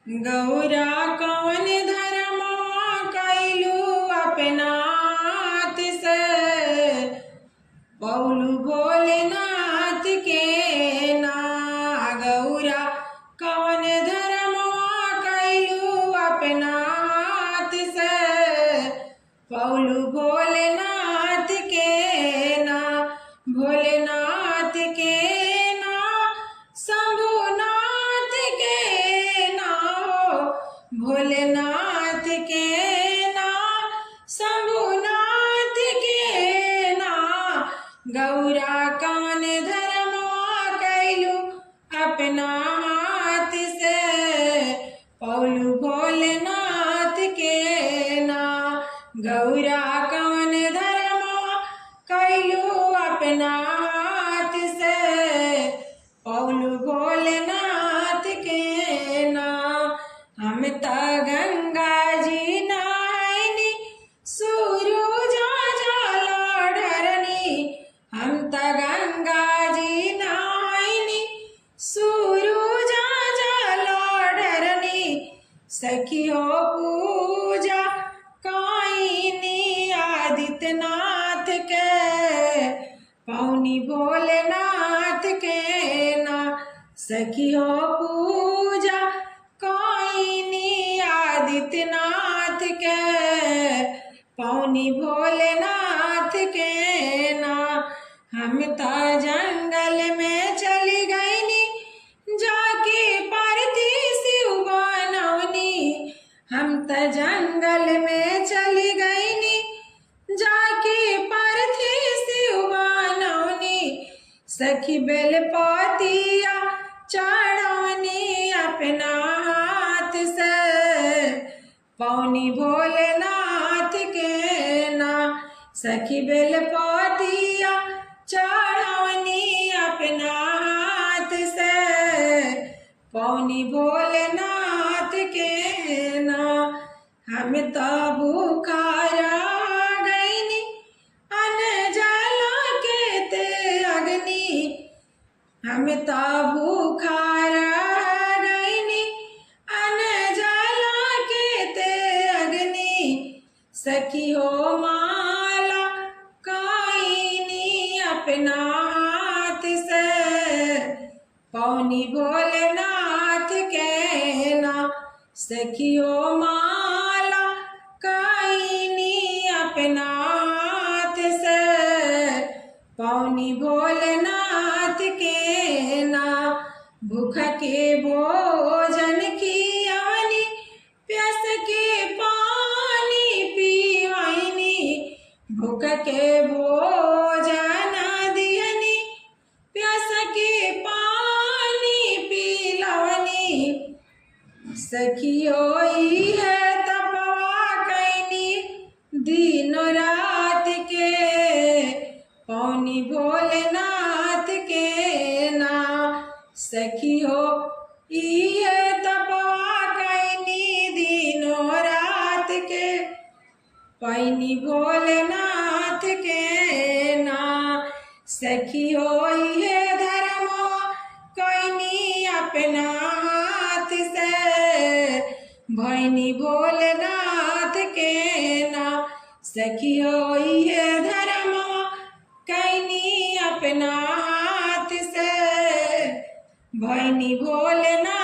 गौरा कौन धर्मवा कैलू अपना हाथ से, पौलू भोलेनाथ के ना। गौरा कौन धर्मवा कैलू अपना हाथ से, पौलू भोलेनाथ के ना। भोलेनाथ के ना, शंभुनाथ के ना हो। भोलेनाथ के ना, शंभुनाथ के ना। गौरा कौन धर्मवा कैलू अपना हाथ से, पौलू भोलेनाथ के ना। गौरा कौन धर्मवा कैलू अपना हाथ से, पौलू भोलेनाथ के ना। हम त गंगा जी नहाइनी, सूरज जल ढरनी। हम त गंगा जी नहाइनी, सूरज जल ढरनी। सखियो पूजा काइनी आदित्यनाथ के, पौनी भोलेनाथ के ना। सखियो पूजा काइनी आदित्यनाथ के, पौनी भोलेनाथ के ना। हम त जंगल में चली गईनी, जाके पार्थी शिव बनौनी। हम त जंगल में चली गईनी, जाके पार्थी शिव बनौनी। सखी बेलपतिया चढ़ौनी अपना हाथ से, पौनी भोलेनाथ के ना। सखी बेलपतिया चढ़ौनी अपना हाथ से, पौनी भोलेनाथ के ना। हम त भूखा रह गईनी, अन्न जल के ते अग्नि। हम त भूखा रह गईनी, अन्न जल के ते अग्नि। सखी हो माला काइनी अपना हाथ से, पौनी भोलेनाथ के ना। सखियो माला काइनी अपना हाथ से, पौनी भोलेनाथ के ना। भूख के भोजन खियानी, प्यास के पानी पियानी। भूख के भोजन दियनी, प्यास के पानी पिलवनी। सखियो है तपवा कैनी दिन रात के, पौनी भोलेनाथ के ना। सखियो है तपवा कैनी दिनों रात के, पैनी भोलेनाथ के ना। सखियो है धर्मवा कैनी अपना हाथ से, भैनी भोलेनाथ के ना। सखियो है धर्मवा कैनी अपना हाथ से, भैनी भोलेनाथ